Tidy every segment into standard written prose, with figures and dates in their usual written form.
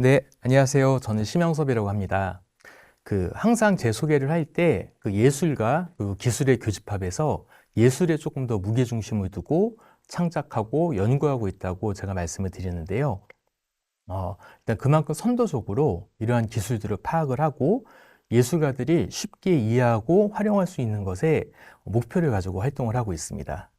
네, 안녕하세요. 저는 심영섭이라고 합니다. 항상 제 소개를 할 때 예술과 기술의 교집합에서 예술에 조금 더 무게중심을 두고 창작하고 연구하고 있다고 제가 말씀을 드리는데요. 일단 그만큼 선도적으로 이러한 기술들을 파악을 하고 예술가들이 쉽게 이해하고 활용할 수 있는 것에 목표를 가지고 활동을 하고 있습니다.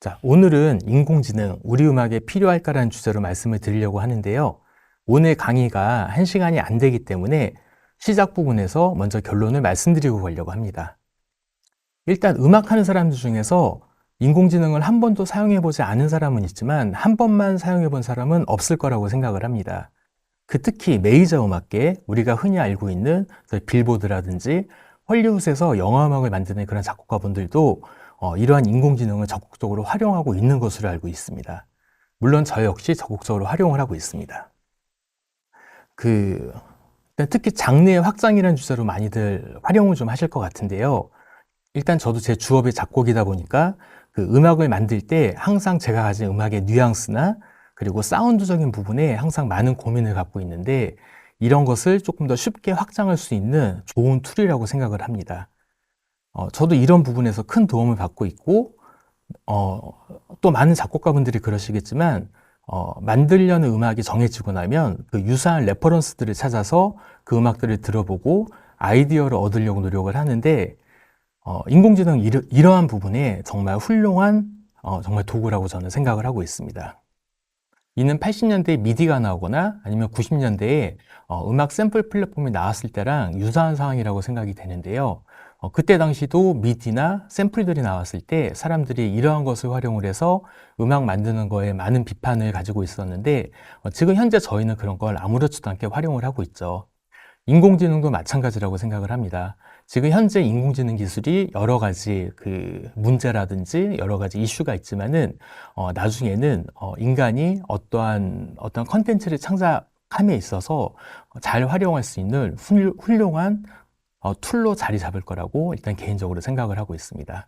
자, 오늘은 인공지능, 우리 음악에 필요할까라는 주제로 말씀을 드리려고 하는데요. 오늘 강의가 1시간이 안 되기 때문에 시작 부분에서 먼저 결론을 말씀드리고 가려고 합니다. 일단 음악하는 사람들 중에서 인공지능을 한 번도 사용해보지 않은 사람은 있지만 한 번만 사용해본 사람은 없을 거라고 생각을 합니다. 특히 메이저 음악계, 우리가 흔히 알고 있는 빌보드라든지 헐리우드에서 영화 음악을 만드는 그런 작곡가분들도 이러한 인공지능을 적극적으로 활용하고 있는 것으로 알고 있습니다. 물론 저 역시 적극적으로 활용을 하고 있습니다. 특히 장르의 확장이라는 주제로 많이들 활용을 좀 하실 것 같은데요. 일단 저도 제 주업이 작곡이다 보니까 음악을 만들 때 항상 제가 가진 음악의 뉘앙스나 그리고 사운드적인 부분에 항상 많은 고민을 갖고 있는데 이런 것을 조금 더 쉽게 확장할 수 있는 좋은 툴이라고 생각을 합니다. 저도 이런 부분에서 큰 도움을 받고 있고 또 많은 작곡가분들이 그러시겠지만 만들려는 음악이 정해지고 나면 유사한 레퍼런스들을 찾아서 그 음악들을 들어보고 아이디어를 얻으려고 노력을 하는데 인공지능 이러한 부분에 정말 훌륭한 정말 도구라고 저는 생각을 하고 있습니다. 이는 80년대에 미디가 나오거나 아니면 90년대에 음악 샘플 플랫폼이 나왔을 때랑 유사한 상황이라고 생각이 되는데요. 그때 당시도 미디나 샘플들이 나왔을 때 사람들이 이러한 것을 활용을 해서 음악 만드는 거에 많은 비판을 가지고 있었는데 지금 현재 저희는 그런 걸 아무렇지도 않게 활용을 하고 있죠. 인공지능도 마찬가지라고 생각을 합니다. 지금 현재 인공지능 기술이 여러 가지 문제라든지 여러 가지 이슈가 있지만은 나중에는 인간이 어떠한 컨텐츠를 창작함에 있어서 잘 활용할 수 있는 훌륭한 툴로 자리 잡을 거라고 일단 개인적으로 생각을 하고 있습니다.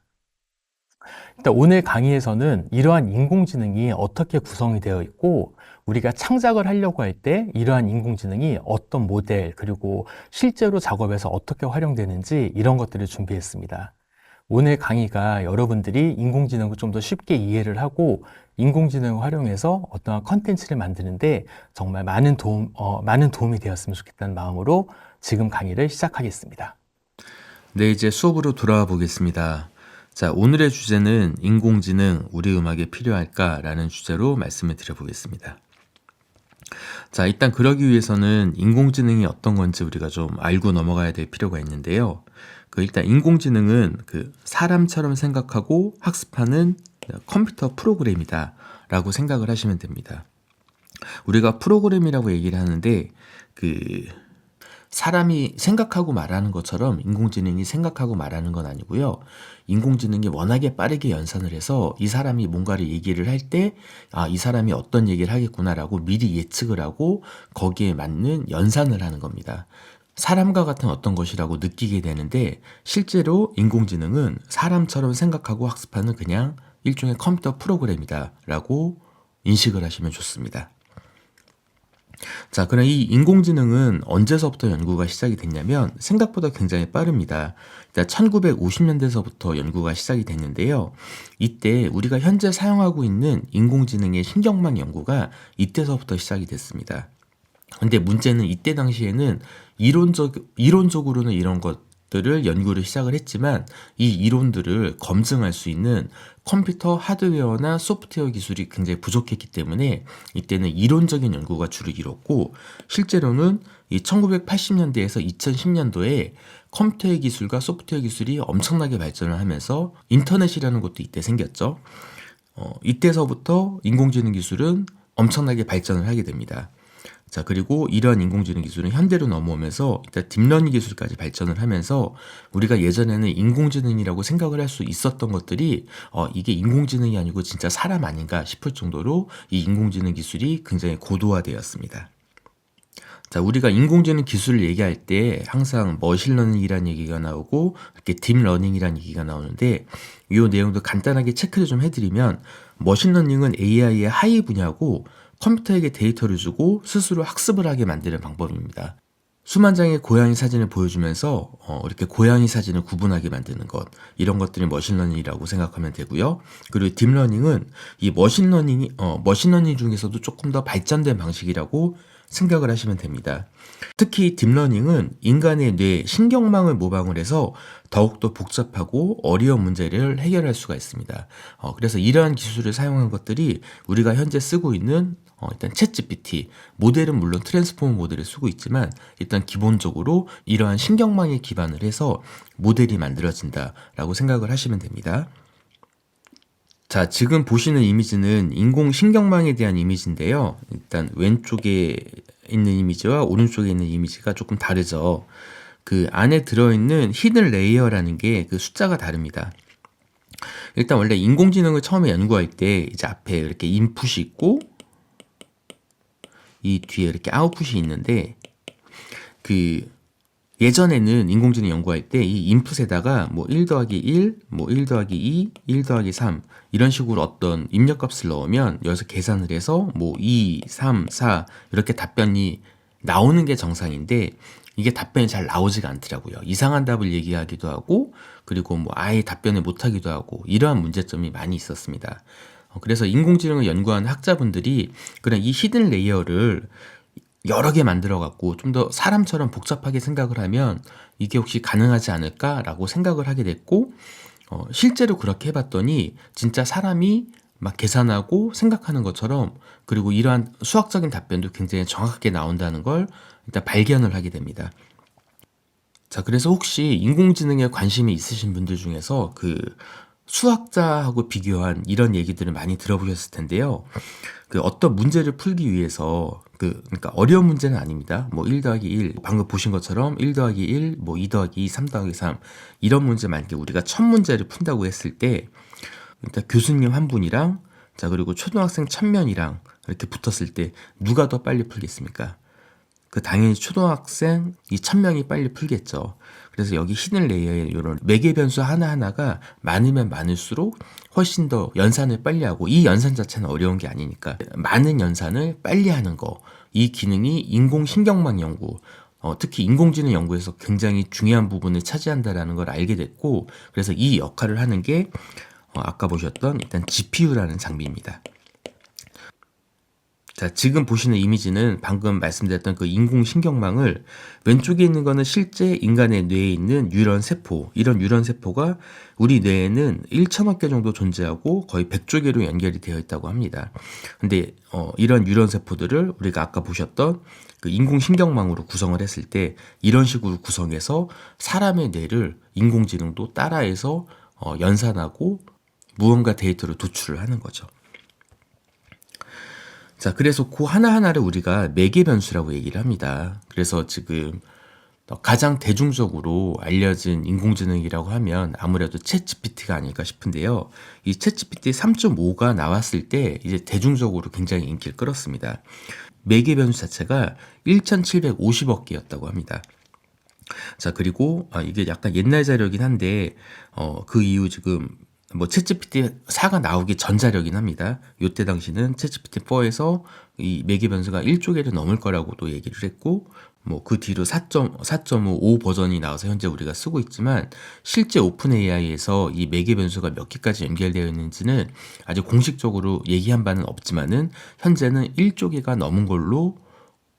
일단 오늘 강의에서는 이러한 인공지능이 어떻게 구성이 되어 있고 우리가 창작을 하려고 할 때 이러한 인공지능이 어떤 모델 그리고 실제로 작업에서 어떻게 활용되는지 이런 것들을 준비했습니다. 오늘 강의가 여러분들이 인공지능을 좀 더 쉽게 이해를 하고 인공지능을 활용해서 어떠한 컨텐츠를 만드는데 정말 많은 도움이 되었으면 좋겠다는 마음으로 지금 강의를 시작하겠습니다. 네, 이제 수업으로 돌아와 보겠습니다. 자, 오늘의 주제는 인공지능, 우리 음악에 필요할까라는 주제로 말씀을 드려보겠습니다. 자, 일단 그러기 위해서는 인공지능이 어떤 건지 우리가 좀 알고 넘어가야 될 필요가 있는데요. 일단 인공지능은 사람처럼 생각하고 학습하는 컴퓨터 프로그램이다 라고 생각을 하시면 됩니다. 우리가 프로그램이라고 얘기를 하는데 사람이 생각하고 말하는 것처럼 인공지능이 생각하고 말하는 건 아니고요. 인공지능이 워낙에 빠르게 연산을 해서 이 사람이 뭔가를 얘기를 할 때 이 사람이 어떤 얘기를 하겠구나라고 미리 예측을 하고 거기에 맞는 연산을 하는 겁니다. 사람과 같은 어떤 것이라고 느끼게 되는데 실제로 인공지능은 사람처럼 생각하고 학습하는 그냥 일종의 컴퓨터 프로그램이다 라고 인식을 하시면 좋습니다. 자, 그럼 이 인공지능은 언제서부터 연구가 시작이 됐냐면 생각보다 굉장히 빠릅니다. 일단 1950년대서부터 연구가 시작이 됐는데요. 이때 우리가 현재 사용하고 있는 인공지능의 신경망 연구가 이때서부터 시작이 됐습니다. 근데 문제는 이때 당시에는 이론적으로는 이런 것들을 연구를 시작을 했지만 이 이론들을 검증할 수 있는 컴퓨터 하드웨어나 소프트웨어 기술이 굉장히 부족했기 때문에 이때는 이론적인 연구가 주로 이뤘고 실제로는 이 1980년대에서 2010년도에 컴퓨터의 기술과 소프트웨어 기술이 엄청나게 발전을 하면서 인터넷이라는 것도 이때 생겼죠. 이때서부터 인공지능 기술은 엄청나게 발전을 하게 됩니다. 자, 그리고 이러한 인공지능 기술은 현대로 넘어오면서 일단 딥러닝 기술까지 발전을 하면서 우리가 예전에는 인공지능이라고 생각을 할 수 있었던 것들이 이게 인공지능이 아니고 진짜 사람 아닌가 싶을 정도로 이 인공지능 기술이 굉장히 고도화되었습니다. 자, 우리가 인공지능 기술을 얘기할 때 항상 머신러닝이라는 얘기가 나오고 이렇게 딥러닝이라는 얘기가 나오는데 이 내용도 간단하게 체크를 좀 해드리면 머신러닝은 AI의 하위 분야고 컴퓨터에게 데이터를 주고 스스로 학습을 하게 만드는 방법입니다. 수만 장의 고양이 사진을 보여주면서 이렇게 고양이 사진을 구분하게 만드는 것, 이런 것들이 머신러닝이라고 생각하면 되고요. 그리고 딥러닝은 이 머신러닝 중에서도 조금 더 발전된 방식이라고 생각을 하시면 됩니다. 특히 딥러닝은 인간의 뇌 신경망을 모방을 해서 더욱더 복잡하고 어려운 문제를 해결할 수가 있습니다. 그래서 이러한 기술을 사용한 것들이 우리가 현재 쓰고 있는 일단 챗GPT, 모델은 물론 트랜스포머 모델을 쓰고 있지만 일단 기본적으로 이러한 신경망에 기반을 해서 모델이 만들어진다라고 생각을 하시면 됩니다. 자, 지금 보시는 이미지는 인공신경망에 대한 이미지인데요. 일단 왼쪽에 있는 이미지와 오른쪽에 있는 이미지가 조금 다르죠. 그 안에 들어있는 히든 레이어라는 게 그 숫자가 다릅니다. 일단 원래 인공지능을 처음에 연구할 때 이제 앞에 이렇게 인풋이 있고 이 뒤에 이렇게 아웃풋이 있는데 그 예전에는 인공지능 연구할 때 이 인풋에다가 뭐 1 더하기 1, 뭐 1 더하기 2, 1 더하기 3 이런 식으로 어떤 입력값을 넣으면 여기서 계산을 해서 뭐 2, 3, 4 이렇게 답변이 나오는 게 정상인데 이게 답변이 잘 나오지가 않더라고요. 이상한 답을 얘기하기도 하고 그리고 뭐 아예 답변을 못하기도 하고 이러한 문제점이 많이 있었습니다. 그래서 인공지능을 연구하는 학자분들이 그냥 이 히든 레이어를 여러 개 만들어 갖고 좀 더 사람처럼 복잡하게 생각을 하면 이게 혹시 가능하지 않을까라고 생각을 하게 됐고 실제로 그렇게 해봤더니 진짜 사람이 막 계산하고 생각하는 것처럼 그리고 이러한 수학적인 답변도 굉장히 정확하게 나온다는 걸 일단 발견을 하게 됩니다. 자, 그래서 혹시 인공지능에 관심이 있으신 분들 중에서 그 수학자하고 비교한 이런 얘기들을 많이 들어보셨을 텐데요. 그 어떤 문제를 풀기 위해서 그러니까 어려운 문제는 아닙니다. 뭐 1 더하기 1, 방금 보신 것처럼 1 더하기 1, 뭐 2 더하기 2, 3 더하기 3 이런 문제 만약에 우리가 첫 문제를 푼다고 했을 때 일단 교수님 한 분이랑 자 그리고 초등학생 1000명이랑 이렇게 붙었을 때 누가 더 빨리 풀겠습니까? 그 당연히 초등학생 이 1000명이 빨리 풀겠죠. 그래서 여기 히든 레이어의 이런 매개 변수 하나하나가 많으면 많을수록 훨씬 더 연산을 빨리 하고 이 연산 자체는 어려운 게 아니니까 많은 연산을 빨리 하는 거. 이 기능이 인공신경망 연구, 특히 인공지능 연구에서 굉장히 중요한 부분을 차지한다라는 걸 알게 됐고 그래서 이 역할을 하는 게 아까 보셨던 일단 GPU라는 장비입니다. 자, 지금 보시는 이미지는 방금 말씀드렸던 그 인공신경망을 왼쪽에 있는 거는 실제 인간의 뇌에 있는 뉴런 세포. 이런 뉴런 세포가 우리 뇌에는 1천억 개 정도 존재하고 거의 100조 개로 연결이 되어 있다고 합니다. 근데 이런 뉴런 세포들을 우리가 아까 보셨던 그 인공신경망으로 구성을 했을 때 이런 식으로 구성해서 사람의 뇌를 인공지능도 따라해서 연산하고 무언가 데이터를 도출을 하는 거죠. 자, 그래서 그 하나하나를 우리가 매개 변수라고 얘기를 합니다. 그래서 지금 가장 대중적으로 알려진 인공지능이라고 하면 아무래도 챗GPT가 아닐까 싶은데요. 이 챗GPT 3.5가 나왔을 때 이제 대중적으로 굉장히 인기를 끌었습니다. 매개 변수 자체가 1750억 개였다고 합니다. 자, 그리고 이게 약간 옛날 자료긴 한데 그 이후 지금 뭐 챗GPT 4가 나오기 전 자료긴 합니다. 요때 당시는 챗GPT 4에서 이 매개 변수가 1조 개를 넘을 거라고도 얘기를 했고 뭐 그 뒤로 4.5 버전이 나와서 현재 우리가 쓰고 있지만 실제 오픈 AI에서 이 매개 변수가 몇 개까지 연결되어 있는지는 아직 공식적으로 얘기한 바는 없지만은 현재는 1조 개가 넘은 걸로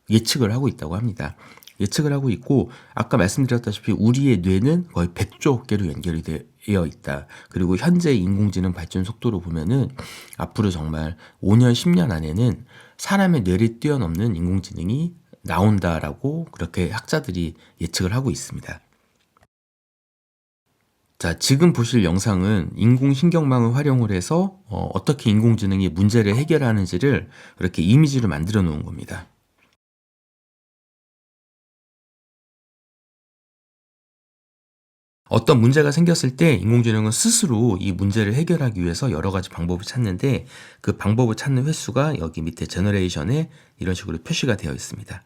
예측을 하고 있다고 합니다. 예측을 하고 있고 아까 말씀드렸다시피 우리의 뇌는 거의 100조 개로 연결이 되어 있다. 그리고 현재 인공지능 발전 속도로 보면은 앞으로 정말 5년, 10년 안에는 사람의 뇌를 뛰어넘는 인공지능이 나온다라고 그렇게 학자들이 예측을 하고 있습니다. 자, 지금 보실 영상은 인공신경망을 활용을 해서 어떻게 인공지능이 문제를 해결하는지를 이렇게 이미지로 만들어 놓은 겁니다. 어떤 문제가 생겼을 때 인공지능은 스스로 이 문제를 해결하기 위해서 여러 가지 방법을 찾는데 그 방법을 찾는 횟수가 여기 밑에 제너레이션에 이런 식으로 표시가 되어 있습니다.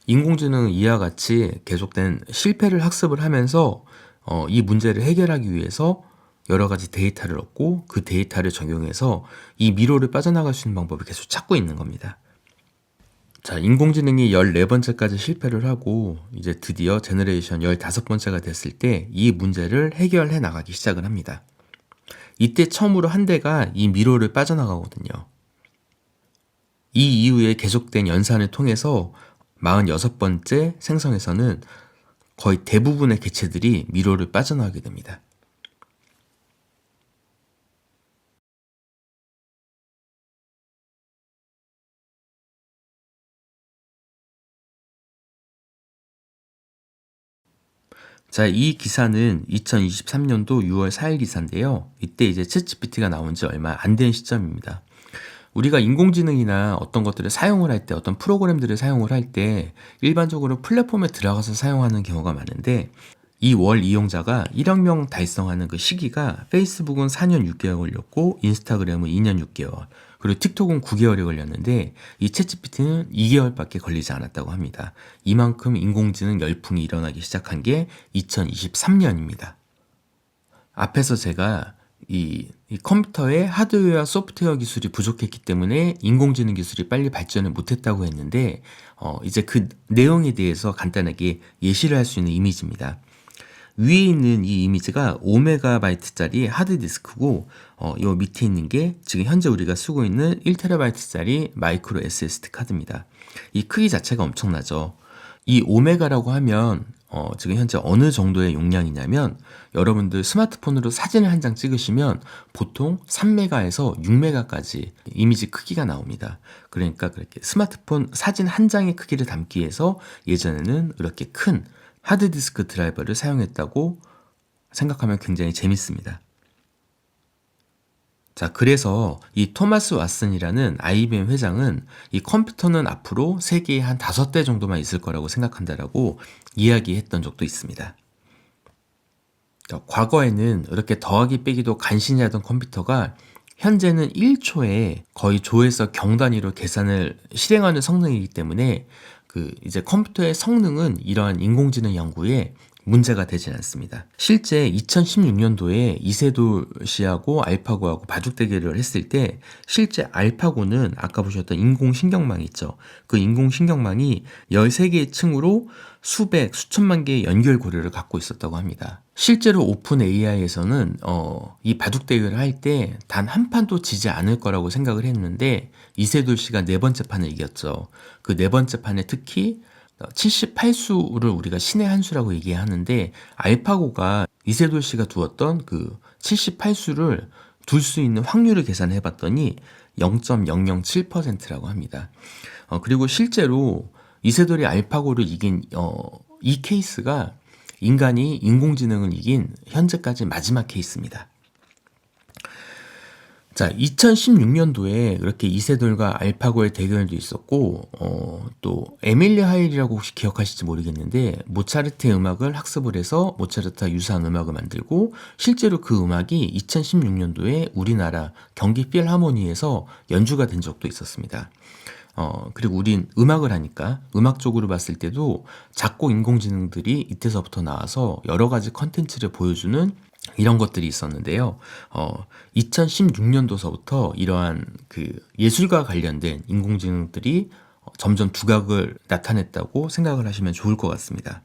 인공지능은 이와 같이 계속된 실패를 학습을 하면서 이 문제를 해결하기 위해서 여러 가지 데이터를 얻고 그 데이터를 적용해서 이 미로를 빠져나갈 수 있는 방법을 계속 찾고 있는 겁니다. 자, 인공지능이 14번째까지 실패를 하고 이제 드디어 제너레이션 15번째가 됐을 때 이 문제를 해결해 나가기 시작을 합니다. 이때 처음으로 한 대가 이 미로를 빠져나가거든요. 이 이후에 계속된 연산을 통해서 46번째 생성에서는 거의 대부분의 개체들이 미로를 빠져나가게 됩니다. 자, 이 기사는 2023년도 6월 4일 기사인데요. 이때 이제 챗GPT가 나온 지 얼마 안 된 시점입니다. 우리가 인공지능이나 어떤 것들을 사용을 할 때, 어떤 프로그램들을 사용을 할 때 일반적으로 플랫폼에 들어가서 사용하는 경우가 많은데 이 월 이용자가 1억 명 달성하는 그 시기가 페이스북은 4년 6개월 걸렸고 인스타그램은 2년 6개월 그리고 틱톡은 9개월이 걸렸는데 이 챗GPT는 2개월밖에 걸리지 않았다고 합니다. 이만큼 인공지능 열풍이 일어나기 시작한 게 2023년입니다. 앞에서 제가 이 컴퓨터의 하드웨어와 소프트웨어 기술이 부족했기 때문에 인공지능 기술이 빨리 발전을 못했다고 했는데 이제 그 내용에 대해서 간단하게 예시를 할 수 있는 이미지입니다. 위에 있는 이 이미지가 5MB짜리 하드디스크고 요 밑에 있는 게 지금 현재 우리가 쓰고 있는 1TB짜리 마이크로 SSD 카드입니다. 이 크기 자체가 엄청나죠. 이 5메가라고 하면 지금 현재 어느 정도의 용량이냐면 여러분들 스마트폰으로 사진을 한 장 찍으시면 보통 3메가에서 6메가까지 이미지 크기가 나옵니다. 그러니까 그렇게 스마트폰 사진 한 장의 크기를 담기 위해서 예전에는 이렇게 큰 하드디스크 드라이버를 사용했다고 생각하면 굉장히 재밌습니다. 자, 그래서 이 토마스 왓슨이라는 IBM 회장은 이 컴퓨터는 앞으로 세계에 한 5대 정도만 있을 거라고 생각한다라고 이야기했던 적도 있습니다. 과거에는 이렇게 더하기 빼기도 간신히 하던 컴퓨터가 현재는 1초에 거의 조에서 경 단위로 계산을 실행하는 성능이기 때문에 이제 컴퓨터의 성능은 이러한 인공지능 연구에 문제가 되지 않습니다. 실제 2016년도에 이세돌 씨하고 알파고하고 바둑 대결을 했을 때 실제 알파고는 아까 보셨던 인공신경망 있죠. 그 인공신경망이 13개의 층으로 수백, 수천만 개의 연결 고리를 갖고 있었다고 합니다. 실제로 오픈 AI에서는 이 바둑 대결을 할 때 단 한 판도 지지 않을 거라고 생각을 했는데 이세돌 씨가 4번째 판을 이겼죠. 그 4번째 판에 특히 78수를 우리가 신의 한 수라고 얘기하는데 알파고가 이세돌 씨가 두었던 그 78수를 둘 수 있는 확률을 계산해 봤더니 0.007%라고 합니다. 그리고 실제로 이세돌이 알파고를 이긴 이 케이스가 인간이 인공지능을 이긴 현재까지 마지막 케이스입니다. 자, 2016년도에 이렇게 이세돌과 알파고의 대결도 있었고 또 에밀리 하일이라고 혹시 기억하실지 모르겠는데 모차르트의 음악을 학습을 해서 모차르트와 유사한 음악을 만들고 실제로 그 음악이 2016년도에 우리나라 경기 필하모니에서 연주가 된 적도 있었습니다. 그리고 우린 음악을 하니까 음악적으로 봤을 때도 작곡 인공지능들이 이때서부터 나와서 여러 가지 컨텐츠를 보여주는 이런 것들이 있었는데요. 2016년도서부터 이러한 그 예술과 관련된 인공지능들이 점점 두각을 나타냈다고 생각을 하시면 좋을 것 같습니다.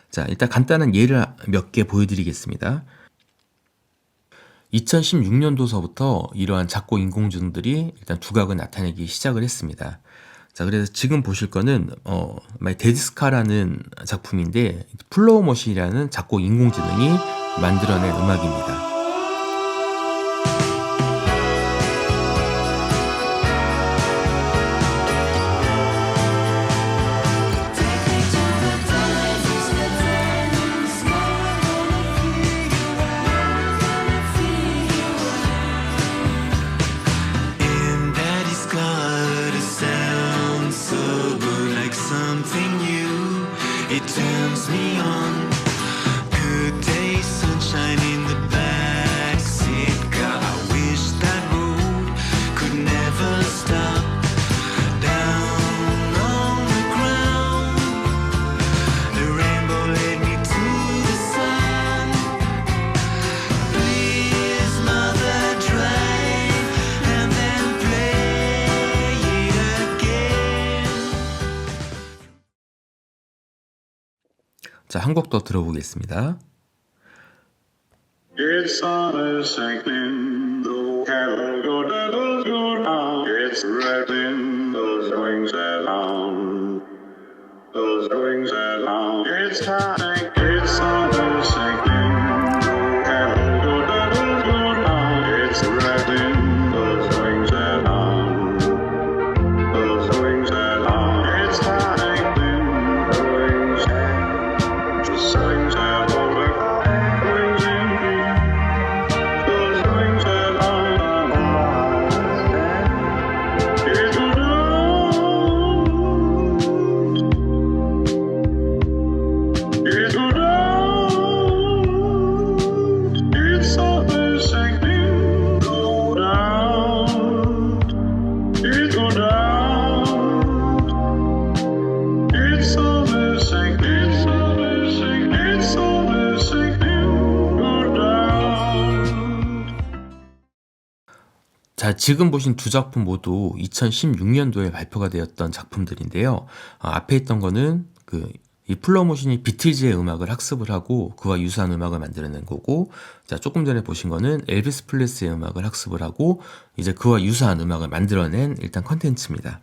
자, 일단 간단한 예를 몇 개 보여드리겠습니다. 2016년도서부터 이러한 작곡 인공지능들이 일단 두각을 나타내기 시작을 했습니다. 자, 그래서 지금 보실 거는 데디스카라는 작품인데 플로우머신이라는 작곡 인공지능이 만들어낸 음악입니다. It turns me on. Good day, sunshine in the backseat. God, I wish that road could never stop. Down on the ground, the rainbow led me to the sun. Please 자, 한 곡 더 들어보겠습니다. It's summer sinking, the cattle go down. It's rattling those wings around, those wings around. It's time, it's summer sinking, the cattle go down. It's rattling those wings around, those wings around. It's time, the wings, just wings around. Wings in those wings around. It will down. It's summer sinking, go down. It go down. It's summer sinking, summer sinking, it's summer sinking, go down. 자, 지금 보신 두 작품 모두 2016년도에 발표가 되었던 작품들인데요. 앞에 있던 거는 이 플러모션이 비틀즈의 음악을 학습을 하고 그와 유사한 음악을 만들어낸 거고, 자, 조금 전에 보신 거는 엘비스 프레슬리의 음악을 학습을 하고 이제 그와 유사한 음악을 만들어낸 일단 컨텐츠입니다.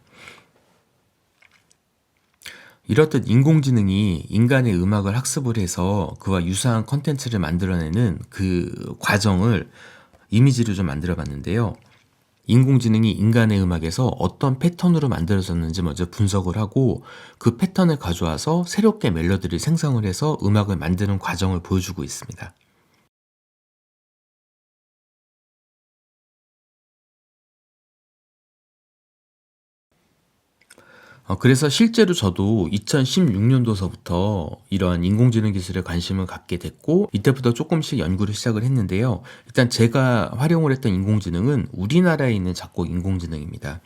이렇듯 인공지능이 인간의 음악을 학습을 해서 그와 유사한 컨텐츠를 만들어내는 그 과정을 이미지로 좀 만들어 봤는데요. 인공지능이 인간의 음악에서 어떤 패턴으로 만들어졌는지 먼저 분석을 하고 그 패턴을 가져와서 새롭게 멜로디를 생성을 해서 음악을 만드는 과정을 보여주고 있습니다. 그래서 실제로 저도 2016년도서부터 이러한 인공지능 기술에 관심을 갖게 됐고 이때부터 조금씩 연구를 시작을 했는데요. 일단 제가 활용을 했던 인공지능은 우리나라에 있는 작곡 인공지능입니다.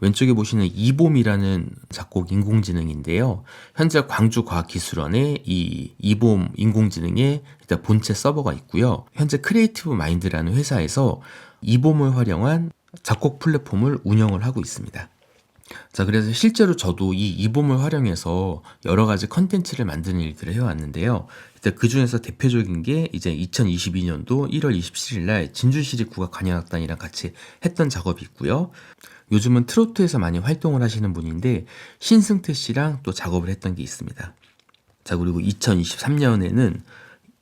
왼쪽에 보시는 이봄이라는 작곡 인공지능인데요. 현재 광주과학기술원에 이 이봄 인공지능의 일단 본체 서버가 있고요. 현재 크리에이티브 마인드라는 회사에서 이봄을 활용한 작곡 플랫폼을 운영을 하고 있습니다. 자, 그래서 실제로 저도 이 이봄을 활용해서 여러 가지 컨텐츠를 만드는 일들을 해왔는데요. 일단 그 중에서 대표적인 게 이제 2022년도 1월 27일 날 진주시립 국악관현악단이랑 같이 했던 작업이 있고요. 요즘은 트로트에서 많이 활동을 하시는 분인데 신승태 씨랑 또 작업을 했던 게 있습니다. 자, 그리고 2023년에는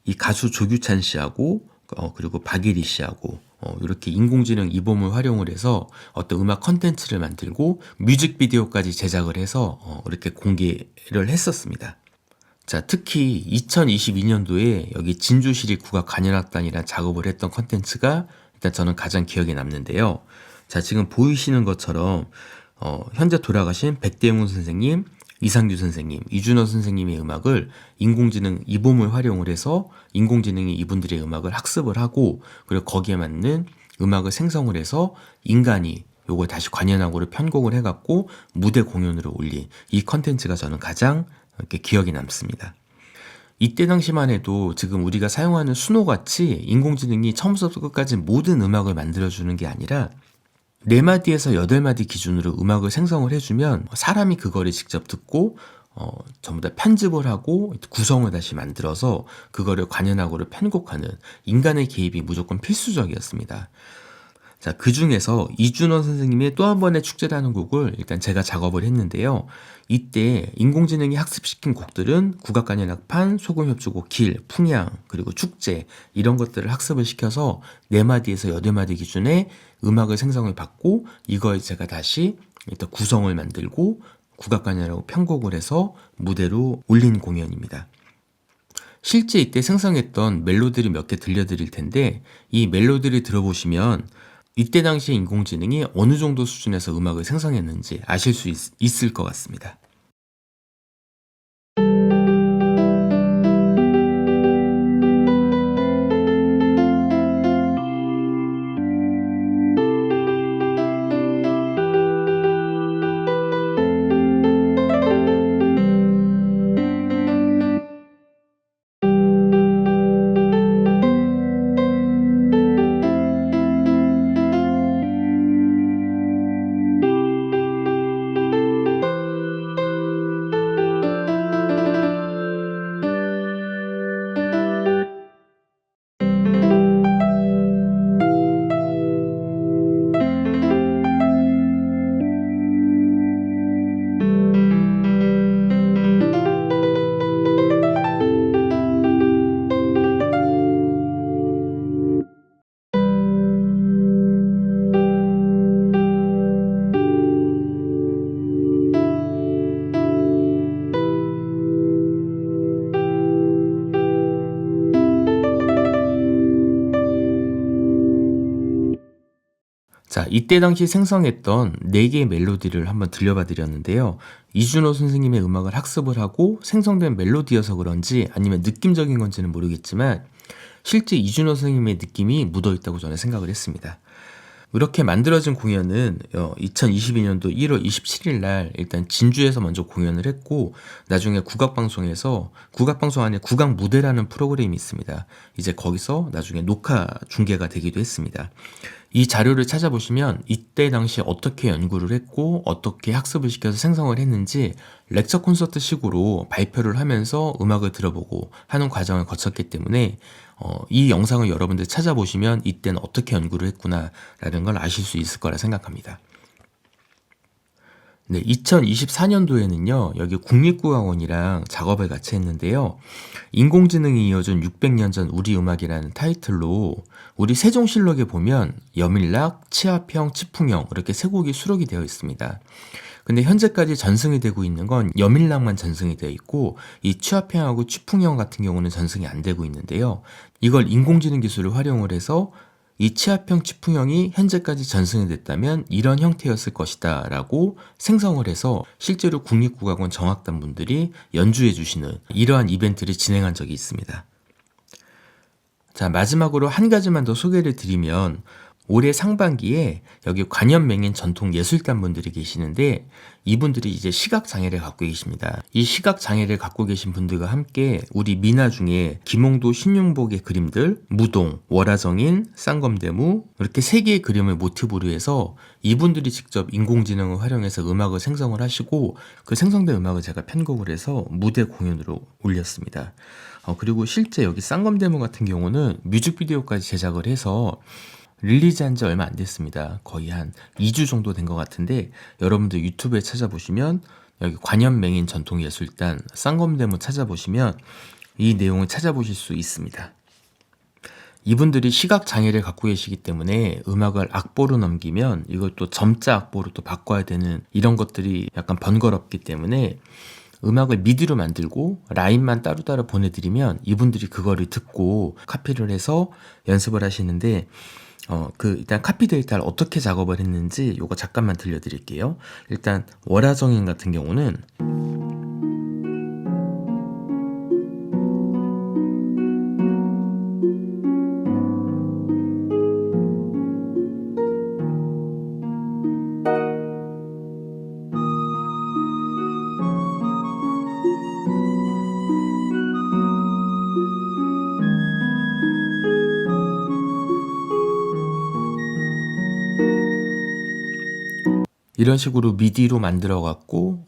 이 가수 조규찬 씨하고 그리고 박예리 씨하고 이렇게 인공지능 이봄을 활용을 해서 어떤 음악 컨텐츠를 만들고 뮤직비디오까지 제작을 해서 이렇게 공개를 했었습니다. 자, 특히 2022년도에 여기 진주시립 국악관현악단이란 작업을 했던 컨텐츠가 일단 저는 가장 기억에 남는데요. 자, 지금 보이시는 것처럼 현재 돌아가신 백대문 선생님, 이상규 선생님, 이준호 선생님의 음악을 인공지능 이봄을 활용을 해서 인공지능이 이분들의 음악을 학습을 하고 그리고 거기에 맞는 음악을 생성을 해서 인간이 요걸 다시 관현악으로 편곡을 해갖고 무대 공연으로 올린 이 컨텐츠가 저는 가장 이렇게 기억에 남습니다. 이때 당시만 해도 지금 우리가 사용하는 수노같이 인공지능이 처음부터 끝까지 모든 음악을 만들어주는 게 아니라 4마디에서 8마디 기준으로 음악을 생성을 해주면 사람이 그거를 직접 듣고 전부 다 편집을 하고 구성을 다시 만들어서 그거를 관현악으로 편곡하는 인간의 개입이 무조건 필수적이었습니다. 자, 그 중에서 이준원 선생님의 또 한 번의 축제라는 곡을 일단 제가 작업을 했는데요. 이때 인공지능이 학습시킨 곡들은 국악관현악판, 소금협주곡 길, 풍양, 그리고 축제 이런 것들을 학습을 시켜서 4마디에서 8마디 기준의 음악을 생성을 받고 이걸 제가 다시 일단 구성을 만들고 국악관현악으로 편곡을 해서 무대로 올린 공연입니다. 실제 이때 생성했던 멜로디를 몇 개 들려드릴 텐데 이 멜로디를 들어보시면 이때 당시에 인공지능이 어느 정도 수준에서 음악을 생성했는지 아실 수 있을 것 같습니다. 이때 당시 생성했던 4개의 멜로디를 한번 들려봐 드렸는데요. 이준호 선생님의 음악을 학습을 하고 생성된 멜로디여서 그런지 아니면 느낌적인 건지는 모르겠지만 실제 이준호 선생님의 느낌이 묻어있다고 저는 생각을 했습니다. 이렇게 만들어진 공연은 2022년도 1월 27일 날 일단 진주에서 먼저 공연을 했고 나중에 국악방송 안에 국악 무대라는 프로그램이 있습니다. 이제 거기서 나중에 녹화 중계가 되기도 했습니다. 이 자료를 찾아보시면 이때 당시 어떻게 연구를 했고 어떻게 학습을 시켜서 생성을 했는지 렉처 콘서트 식으로 발표를 하면서 음악을 들어보고 하는 과정을 거쳤기 때문에 이 영상을 여러분들 찾아보시면 이때는 어떻게 연구를 했구나라는 걸 아실 수 있을 거라 생각합니다. 네, 2024년도에는요, 여기 국립국악원이랑 작업을 같이 했는데요. 인공지능이 이어준 600년 전 우리 음악이라는 타이틀로 우리 세종실록에 보면 여밀락, 치아평, 치풍형 이렇게 세 곡이 수록이 되어 있습니다. 근데 현재까지 전승이 되고 있는 건 여밀락만 전승이 되어 있고 이 치아평하고 치풍형 같은 경우는 전승이 안 되고 있는데요. 이걸 인공지능 기술을 활용을 해서 이 치아평, 치풍형이 현재까지 전승이 됐다면 이런 형태였을 것이다 라고 생성을 해서 실제로 국립국악원 정악단 분들이 연주해 주시는 이러한 이벤트를 진행한 적이 있습니다. 자, 마지막으로 한 가지만 더 소개를 드리면 올해 상반기에 여기 관현맹인 전통예술단 분들이 계시는데 이분들이 이제 시각장애를 갖고 계십니다. 이 시각장애를 갖고 계신 분들과 함께 우리 민화 중에 김홍도 신윤복의 그림들, 무동, 월화정인, 쌍검대무 이렇게 3개의 그림을 모티브로 해서 이분들이 직접 인공지능을 활용해서 음악을 생성을 하시고 그 생성된 음악을 제가 편곡을 해서 무대 공연으로 올렸습니다. 그리고 실제 여기 쌍검대무 같은 경우는 뮤직비디오까지 제작을 해서 릴리즈한 지 얼마 안 됐습니다. 거의 한 2주 정도 된 것 같은데 여러분들 유튜브에 찾아보시면 여기 관현맹인 전통예술단 쌍검대무 찾아보시면 이 내용을 찾아보실 수 있습니다. 이분들이 시각장애를 갖고 계시기 때문에 음악을 악보로 넘기면 이걸 또 점자 악보로 또 바꿔야 되는 이런 것들이 약간 번거롭기 때문에 음악을 미디로 만들고 라인만 따로따로 보내드리면 이분들이 그거를 듣고 카피를 해서 연습을 하시는데 일단 카피 데이터를 어떻게 작업을 했는지 요거 잠깐만 들려드릴게요. 일단 월화정인 같은 경우는 이런 식으로 미디로 만들어 갖고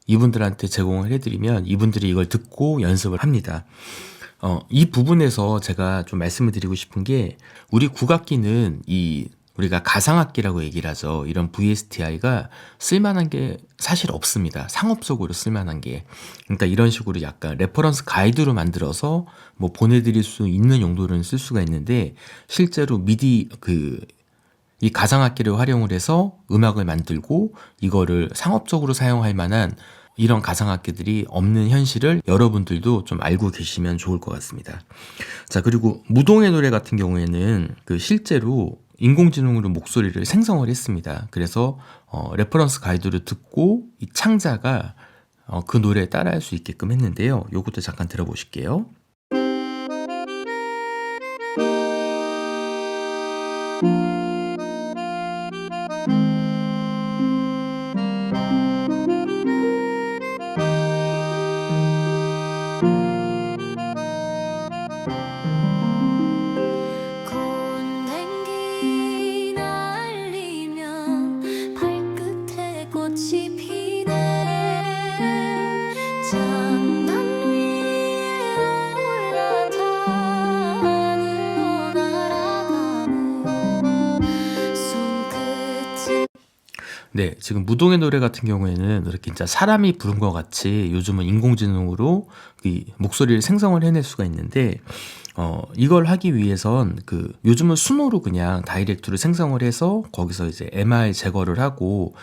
이분들한테 제공을 해드리면 이분들이 이걸 듣고 연습을 합니다. 이 부분에서 제가 좀 말씀을 드리고 싶은 게 우리 국악기는 우리가 가상악기라고 얘기를 하죠. 이런 VSTI가 쓸만한 게 사실 없습니다. 상업적으로 쓸만한 게. 그러니까 이런 식으로 약간 레퍼런스 가이드로 만들어서 뭐 보내드릴 수 있는 용도로는 쓸 수가 있는데 실제로 미디 이 가상악기를 활용을 해서 음악을 만들고 이거를 상업적으로 사용할 만한 이런 가상악기들이 없는 현실을 여러분들도 좀 알고 계시면 좋을 것 같습니다. 자, 그리고 무동의 노래 같은 경우에는 실제로 인공지능으로 목소리를 생성을 했습니다. 그래서 레퍼런스 가이드를 듣고 이 창자가 그 노래에 따라할 수 있게끔 했는데요. 요것도 잠깐 들어보실게요. 곤냉기 날리면 발끝에 꽃이 피네 장단 위에 올라 하늘로 날아가네 손끝이 네, 지금 무동의 노래 같은 경우에는 이렇게 진짜 사람이 부른 것 같이 요즘은 인공지능으로 이 목소리를 생성을 해낼 수가 있는데 이걸 하기 위해선 요즘은 수노로 그냥 다이렉트로 생성을 해서 거기서 이제 MR 제거를 하고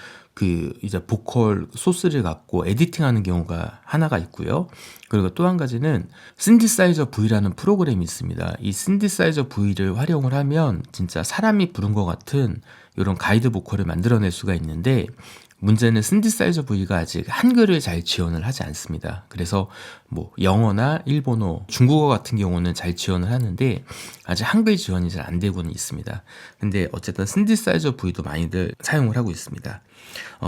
이제 보컬 소스를 갖고 에디팅하는 경우가 하나가 있고요. 그리고 또 한 가지는 신디사이저 V라는 프로그램이 있습니다. 이 신디사이저 V를 활용을 하면 진짜 사람이 부른 것 같은 이런 가이드 보컬을 만들어낼 수가 있는데, 문제는 신디사이저 V가 아직 한글을 잘 지원을 하지 않습니다. 그래서 뭐 영어나 일본어, 중국어 같은 경우는 잘 지원을 하는데 아직 한글 지원이 잘 안 되고는 있습니다. 근데 어쨌든 신디사이저 V도 많이들 사용을 하고 있습니다.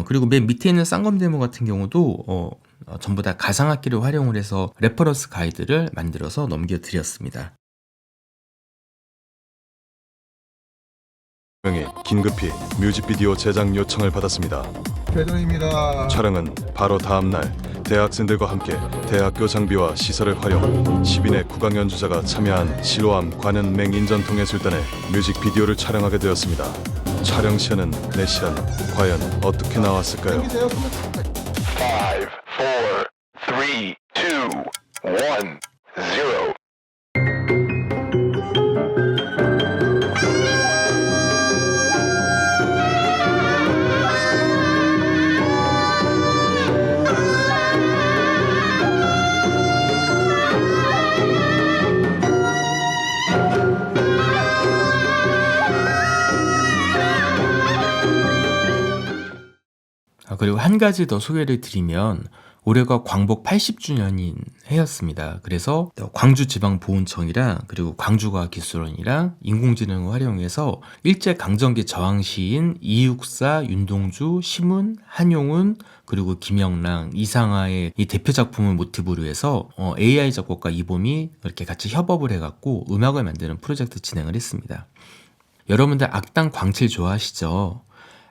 그리고 맨 밑에 있는 쌍검 데모 같은 경우도 전부 다 가상악기를 활용을 해서 레퍼런스 가이드를 만들어서 넘겨드렸습니다. 이 긴급히 뮤직비디오 제작 요청을 받았습니다. 대전입니다. 촬영은 바로 다음 날 대학생들과 함께 대학교 장비와 시설을 활용 10인의 국악 연주자가 참여한 실로암 관현 맹인전통 예술단의 뮤직비디오를 촬영하게 되었습니다. 촬영 시간은 4시간. 과연 어떻게 나왔을까요? 5, 4, 3, 2, 1, 0. 그리고 한 가지 더 소개를 드리면, 올해가 광복 80주년인 해였습니다. 그래서 광주지방보훈청이랑 그리고 광주과학기술원이랑 인공지능을 활용해서 일제강점기 저항시인 이육사, 윤동주, 심은, 한용운, 그리고 김영랑, 이상하의 이 대표 작품을 모티브로 해서 AI 작곡가 이봄이 이렇게 같이 협업을 해갖고 음악을 만드는 프로젝트 진행을 했습니다. 여러분들 악당 광칠 좋아하시죠?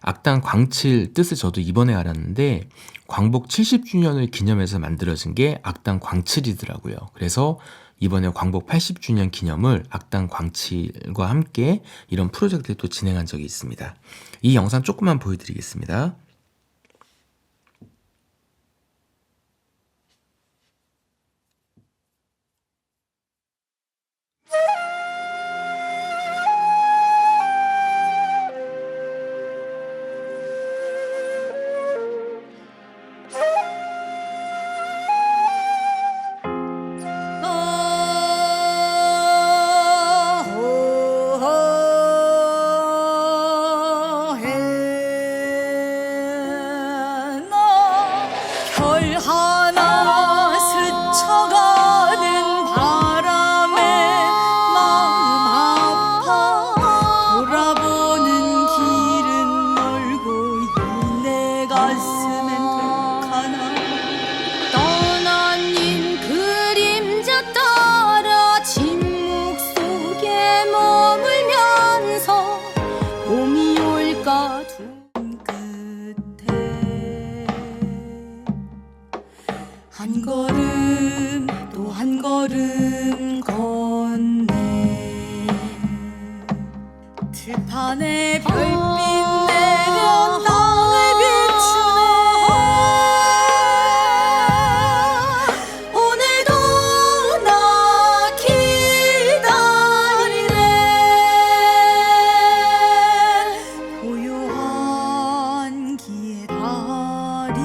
악당 광칠 뜻을 저도 이번에 알았는데, 광복 70주년을 기념해서 만들어진 게 악당 광칠이더라고요. 그래서 이번에 광복 80주년 기념을 악당 광칠과 함께 이런 프로젝트를 또 진행한 적이 있습니다. 이 영상 조금만 보여드리겠습니다. 별 하나 스쳐가는 바람에 마음 아파 돌아보는 길은 멀고 이 내 가슴엔 독하나 떠난 님 그림자 따라 침묵 속에 머물면서 봄이 올까 둔 끝에 한 걸음 또 한 걸음 걷네. 들판에 별빛 내려 땅을 비추네. 오늘도 나 기다리네. 고요한 길의 다리.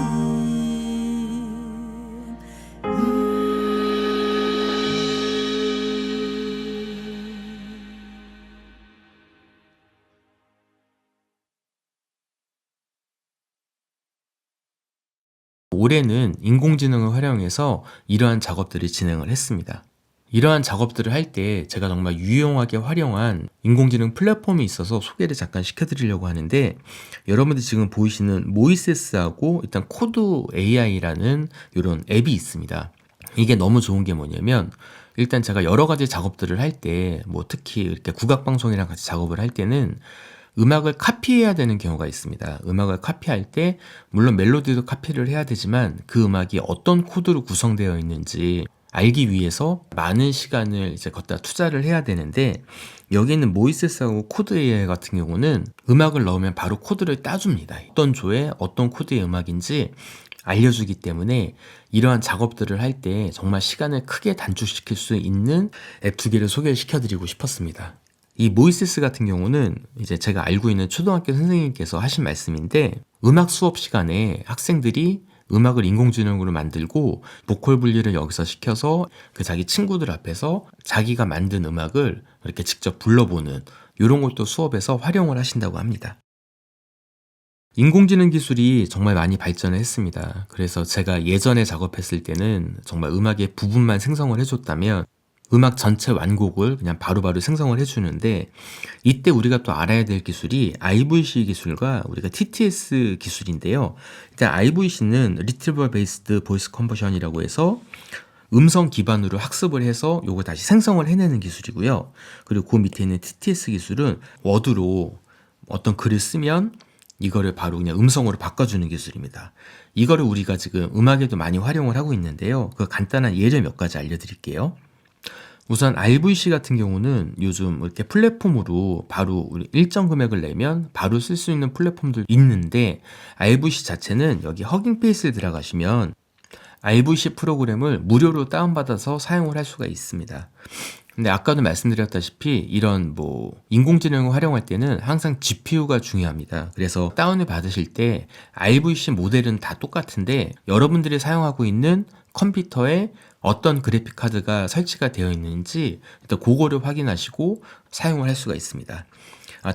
올해는 인공지능을 활용해서 이러한 작업들을 진행을 했습니다. 이러한 작업들을 할 때 제가 정말 유용하게 활용한 인공지능 플랫폼이 있어서 소개를 잠깐 시켜드리려고 하는데, 여러분들이 지금 보이시는 모이세스하고 일단 코드 AI라는 이런 앱이 있습니다. 이게 너무 좋은 게 뭐냐면, 일단 제가 여러 가지 작업들을 할 때, 뭐 특히 이렇게 국악방송이랑 같이 작업을 할 때는 음악을 카피해야 되는 경우가 있습니다. 음악을 카피할 때 물론 멜로디도 카피를 해야 되지만 그 음악이 어떤 코드로 구성되어 있는지 알기 위해서 많은 시간을 이제 걷다 투자를 해야 되는데, 여기 있는 모이세스하고 코드 AI 같은 경우는 음악을 넣으면 바로 코드를 따줍니다. 어떤 조에 어떤 코드의 음악인지 알려주기 때문에 이러한 작업들을 할 때 정말 시간을 크게 단축시킬 수 있는 앱 2개를 소개를 시켜드리고 싶었습니다. 이 모이세스 같은 경우는 이제 제가 알고 있는 초등학교 선생님께서 하신 말씀인데, 음악 수업 시간에 학생들이 음악을 인공지능으로 만들고 보컬 분리를 여기서 시켜서 그 자기 친구들 앞에서 자기가 만든 음악을 이렇게 직접 불러보는 이런 것도 수업에서 활용을 하신다고 합니다. 인공지능 기술이 정말 많이 발전을 했습니다. 그래서 제가 예전에 작업했을 때는 정말 음악의 부분만 생성을 해줬다면 음악 전체 완곡을 그냥 바로바로 생성을 해주는데, 이때 우리가 또 알아야 될 기술이 IVC 기술과 우리가 TTS 기술인데요. 일단 IVC는 Retrieval Based Voice Conversion이라고 해서 음성 기반으로 학습을 해서 요거 다시 생성을 해내는 기술이고요. 그리고 그 밑에 있는 TTS 기술은 워드로 어떤 글을 쓰면 이거를 바로 그냥 음성으로 바꿔주는 기술입니다. 이거를 우리가 지금 음악에도 많이 활용을 하고 있는데요. 그 간단한 예를 몇 가지 알려드릴게요. 우선 RVC 같은 경우는 요즘 이렇게 플랫폼으로 바로 우리 일정 금액을 내면 바로 쓸 수 있는 플랫폼들 있는데, RVC 자체는 여기 허깅 페이스에 들어가시면 RVC 프로그램을 무료로 다운받아서 사용을 할 수가 있습니다. 근데 아까도 말씀드렸다시피 이런 인공지능을 활용할 때는 항상 GPU가 중요합니다. 그래서 다운을 받으실 때 RVC 모델은 다 똑같은데 여러분들이 사용하고 있는 컴퓨터에 어떤 그래픽 카드가 설치가 되어 있는지 일단 그거를 확인하시고 사용을 할 수가 있습니다.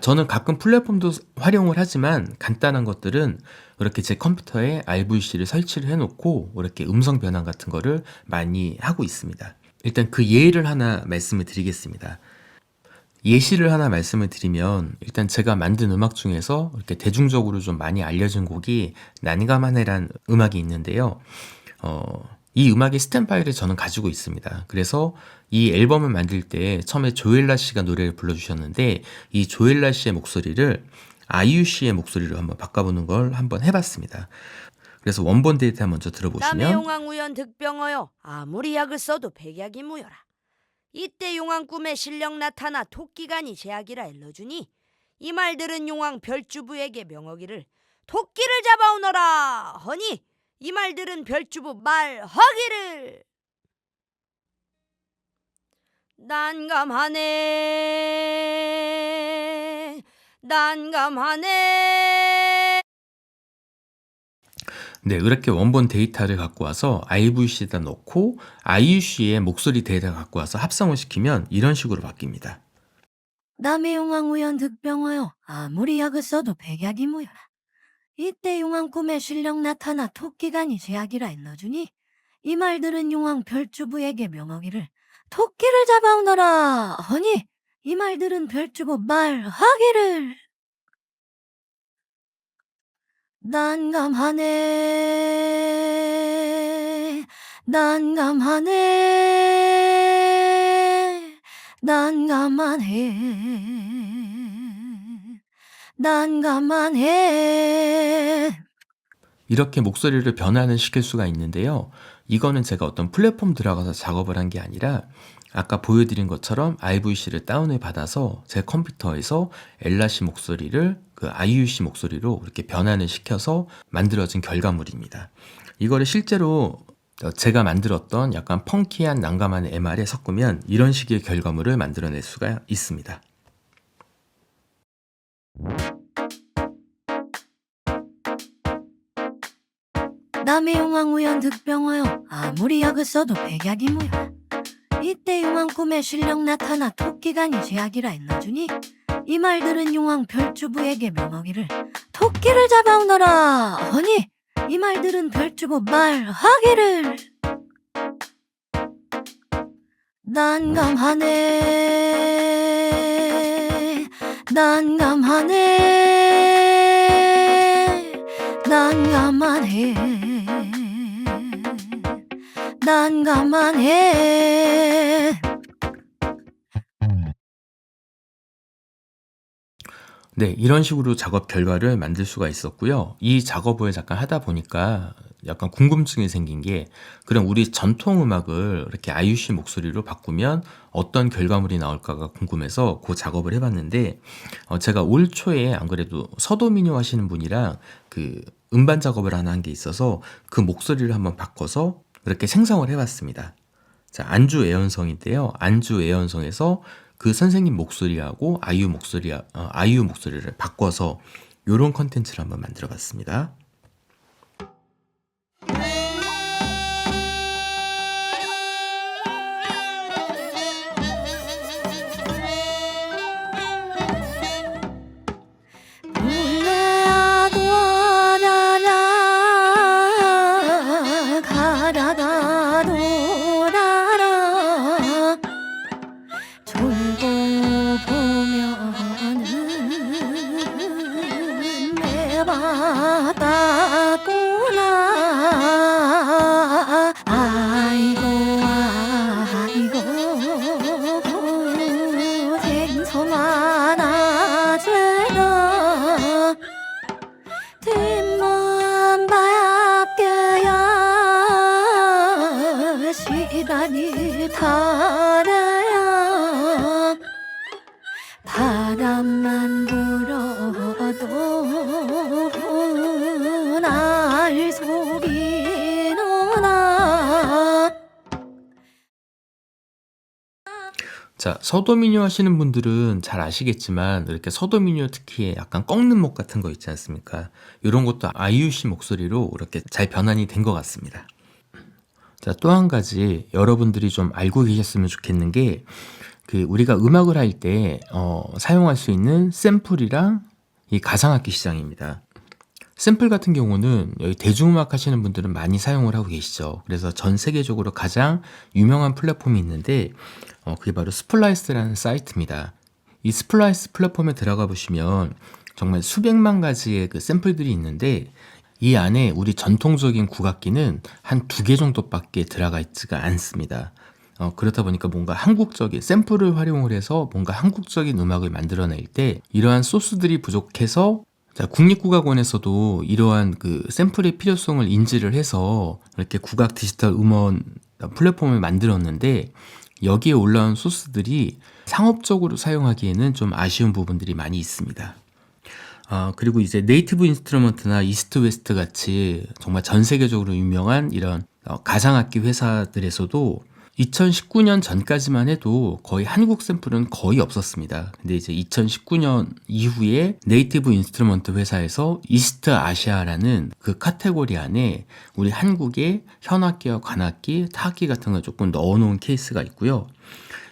저는 가끔 플랫폼도 활용을 하지만 간단한 것들은 이렇게 제 컴퓨터에 RVC를 설치를 해놓고 이렇게 음성 변환 같은 거를 많이 하고 있습니다. 일단 그 예를 하나 말씀을 드리겠습니다. 예시를 하나 말씀을 드리면, 일단 제가 만든 음악 중에서 이렇게 대중적으로 좀 많이 알려진 곡이 난감하네란 음악이 있는데요. 이 음악의 스탬 파일을 저는 가지고 있습니다. 그래서 이 앨범을 만들 때 처음에 조엘라 씨가 노래를 불러주셨는데, 이 조엘라 씨의 목소리를 아이유 씨의 목소리로 한번 바꿔보는 걸 한번 해봤습니다. 그래서 원본 데이터 먼저 남의 들어보시면, 용왕 우연 득병하여 아무리 약을 써도 백약이 무여라. 이때 용왕 꿈에 신령 나타나 토끼간이 제약이라 일러주니 이 말 들은 용왕 별주부에게 명하기를 토끼를 잡아오너라 허니 이 말 들은 별주부 말하기를 난감하네 난감하네. 네, 이렇게 원본 데이터를 갖고 와서 RVC에다 넣고 아이유 씨의 목소리 데이터 갖고 와서 합성을 시키면 이런 식으로 바뀝니다. 남의 용왕 우연 득병하여 아무리 약을 써도 백약이 무여라. 이때 용왕 꿈에 신령 나타나 토끼간이 제약이라 일러주니 이 말 들은 용왕 별주부에게 명하기를 토끼를 잡아오너라 허니 이 말 들은 별주부 말하기를 난감하네 난감하네 난감하네. 이렇게 목소리를 변환을 시킬 수가 있는데요. 이거는 제가 어떤 플랫폼 들어가서 작업을 한 게 아니라 아까 보여드린 것처럼 RVC를 다운을 받아서 제 컴퓨터에서 엘라 씨 목소리를 그 아이유 씨 목소리로 이렇게 변환을 시켜서 만들어진 결과물입니다. 이거를 실제로 제가 만들었던 약간 펑키한 난감한 MR에 섞으면 이런 식의 결과물을 만들어낼 수가 있습니다. 남의 용왕 우연 득병하여 아무리 약을 써도 백약이 무여라. 이때 용왕 꿈에 신령 나타나 토끼간이 제약이라 일러주니 이 말 들은 용왕 별주부에게 명하기를 토끼를 잡아오너라 허니 이 말 들은 별주부 말하기를 난감하네 난감하네 난감하네 난감하네. 네, 이런 식으로 작업 결과를 만들 수가 있었고요. 이 작업을 잠깐 하다 보니까 약간 궁금증이 생긴 게, 그럼 우리 전통 음악을 이렇게 아이유 씨 목소리로 바꾸면 어떤 결과물이 나올까가 궁금해서 그 작업을 해봤는데, 제가 올 초에 안 그래도 서도민요 하시는 분이랑 그 음반 작업을 하나 한 게 있어서 그 목소리를 한번 바꿔서 이렇게 생성을 해봤습니다. 자, 안주 애연성인데요. 안주 애연성에서 그 선생님 목소리하고 아이유 목소리를 바꿔서 이런 컨텐츠를 한번 만들어 봤습니다. 몰래야도 알아라 가다가 돌아라 졸고 보면은 내 바다구나 아이고 아이고 생소만 아재다 뒷만 밖에야 시간이 타래야 바람만 불어도 날 속이노나 자, 서도민요 하시는 분들은 잘 아시겠지만 이렇게 서도민요 특히 약간 꺾는 목 같은 거 있지 않습니까? 이런 것도 아이유 씨 목소리로 이렇게 잘 변환이 된 것 같습니다. 자, 또 한 가지 여러분들이 좀 알고 계셨으면 좋겠는 게 우리가 음악을 할 때 사용할 수 있는 샘플이랑 이 가상악기 시장입니다. 샘플 같은 경우는 여기 대중음악 하시는 분들은 많이 사용을 하고 계시죠. 그래서 전 세계적으로 가장 유명한 플랫폼이 있는데 그게 바로 스플라이스라는 사이트입니다. 이 스플라이스 플랫폼에 들어가 보시면 정말 수백만 가지의 그 샘플들이 있는데 이 안에 우리 전통적인 국악기는 한 2개 정도밖에 들어가 있지가 않습니다. 그렇다 보니까 뭔가 한국적인 샘플을 활용을 해서 뭔가 한국적인 음악을 만들어낼 때 이러한 소스들이 부족해서 국립국악원에서도 이러한 그 샘플의 필요성을 인지를 해서 이렇게 국악 디지털 음원 플랫폼을 만들었는데 여기에 올라온 소스들이 상업적으로 사용하기에는 좀 아쉬운 부분들이 많이 있습니다. 그리고 이제 네이티브 인스트루먼트나 이스트 웨스트 같이 정말 전 세계적으로 유명한 이런 가상악기 회사들에서도 2019년 전까지만 해도 거의 한국 샘플은 거의 없었습니다. 근데 이제 2019년 이후에 네이티브 인스트루먼트 회사에서 이스트 아시아라는 그 카테고리 안에 우리 한국의 현악기와 관악기, 타악기 같은 걸 조금 넣어놓은 케이스가 있고요.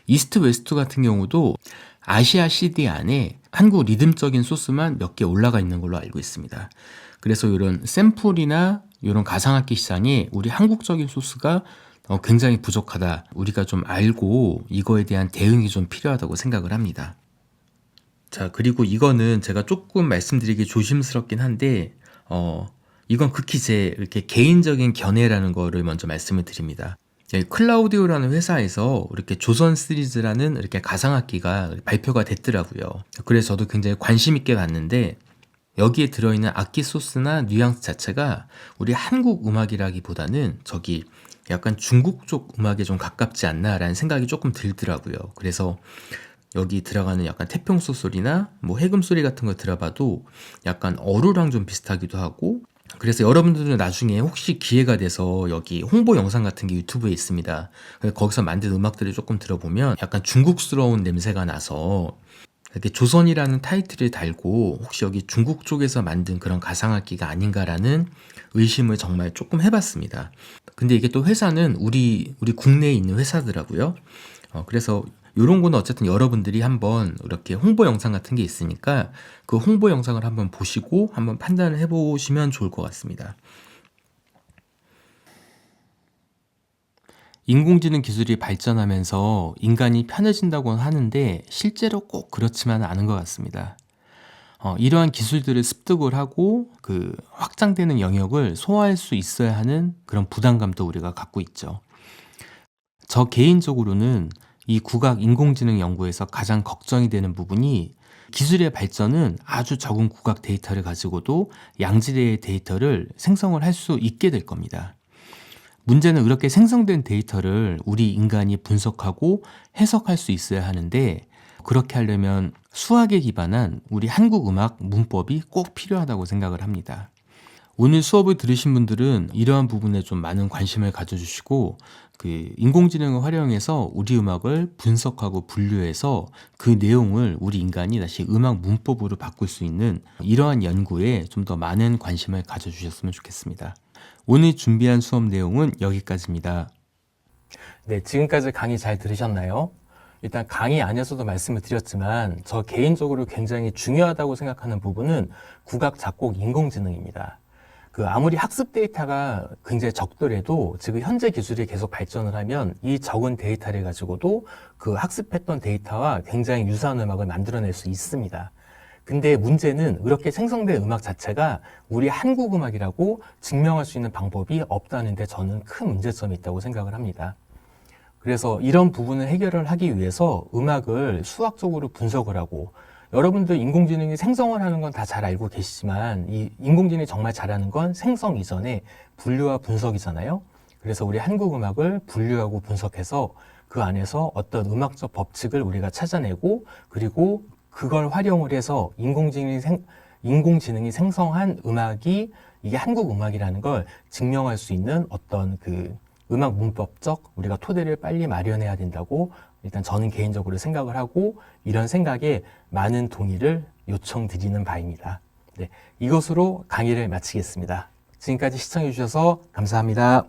이스트 웨스트 같은 경우도 아시아 CD 안에 한국 리듬적인 소스만 몇 개 올라가 있는 걸로 알고 있습니다. 그래서 이런 샘플이나 이런 가상악기 시장에 우리 한국적인 소스가 굉장히 부족하다. 우리가 좀 알고 이거에 대한 대응이 좀 필요하다고 생각을 합니다. 자, 그리고 이거는 제가 조금 말씀드리기 조심스럽긴 한데 이건 극히 제 이렇게 개인적인 견해라는 거를 먼저 말씀을 드립니다. 클라우디오라는 회사에서 이렇게 조선 시리즈라는 이렇게 가상악기가 발표가 됐더라고요. 그래서 저도 굉장히 관심 있게 봤는데 여기에 들어있는 악기 소스나 뉘앙스 자체가 우리 한국 음악이라기보다는 저기 약간 중국 쪽 음악에 좀 가깝지 않나라는 생각이 조금 들더라고요. 그래서 여기 들어가는 약간 태평소 소리나 뭐 해금 소리 같은 거 들어봐도 약간 어루랑 좀 비슷하기도 하고, 그래서 여러분들은 나중에 혹시 기회가 돼서 여기 홍보 영상 같은 게 유튜브에 있습니다. 거기서 만든 음악들을 조금 들어보면 약간 중국스러운 냄새가 나서 이렇게 조선이라는 타이틀을 달고 혹시 여기 중국 쪽에서 만든 그런 가상악기가 아닌가라는 의심을 정말 조금 해봤습니다. 근데 이게 또 회사는 우리 국내에 있는 회사더라고요. 그래서 이런 거는 어쨌든 여러분들이 한번 이렇게 홍보 영상 같은 게 있으니까 그 홍보 영상을 한번 보시고 한번 판단을 해보시면 좋을 것 같습니다. 인공지능 기술이 발전하면서 인간이 편해진다고는 하는데 실제로 꼭 그렇지만은 않은 것 같습니다. 이러한 기술들을 습득을 하고 그 확장되는 영역을 소화할 수 있어야 하는 그런 부담감도 우리가 갖고 있죠. 저 개인적으로는 이 국악 인공지능 연구에서 가장 걱정이 되는 부분이 기술의 발전은 아주 적은 국악 데이터를 가지고도 양질의 데이터를 생성을 할 수 있게 될 겁니다. 문제는 그렇게 생성된 데이터를 우리 인간이 분석하고 해석할 수 있어야 하는데 그렇게 하려면 수학에 기반한 우리 한국 음악 문법이 꼭 필요하다고 생각을 합니다. 오늘 수업을 들으신 분들은 이러한 부분에 좀 많은 관심을 가져주시고 인공지능을 활용해서 우리 음악을 분석하고 분류해서 그 내용을 우리 인간이 다시 음악 문법으로 바꿀 수 있는 이러한 연구에 좀 더 많은 관심을 가져주셨으면 좋겠습니다. 오늘 준비한 수업 내용은 여기까지입니다. 네, 지금까지 강의 잘 들으셨나요? 일단 강의 안에서도 말씀을 드렸지만 저 개인적으로 굉장히 중요하다고 생각하는 부분은 국악, 작곡, 인공지능입니다. 아무리 학습 데이터가 굉장히 적더라도 지금 현재 기술이 계속 발전을 하면 이 적은 데이터를 가지고도 그 학습했던 데이터와 굉장히 유사한 음악을 만들어낼 수 있습니다. 근데 문제는 그렇게 생성된 음악 자체가 우리 한국 음악이라고 증명할 수 있는 방법이 없다는 데 저는 큰 문제점이 있다고 생각을 합니다. 그래서 이런 부분을 해결을 하기 위해서 음악을 수학적으로 분석을 하고, 여러분들 인공지능이 생성을 하는 건 다 잘 알고 계시지만 이 인공지능이 정말 잘하는 건 생성 이전에 분류와 분석이잖아요. 그래서 우리 한국 음악을 분류하고 분석해서 그 안에서 어떤 음악적 법칙을 우리가 찾아내고, 그리고 그걸 활용을 해서 인공지능이 생성한 음악이 이게 한국 음악이라는 걸 증명할 수 있는 어떤 음악 문법적 우리가 토대를 빨리 마련해야 된다고 일단 저는 개인적으로 생각을 하고, 이런 생각에 많은 동의를 요청드리는 바입니다. 네, 이것으로 강의를 마치겠습니다. 지금까지 시청해 주셔서 감사합니다.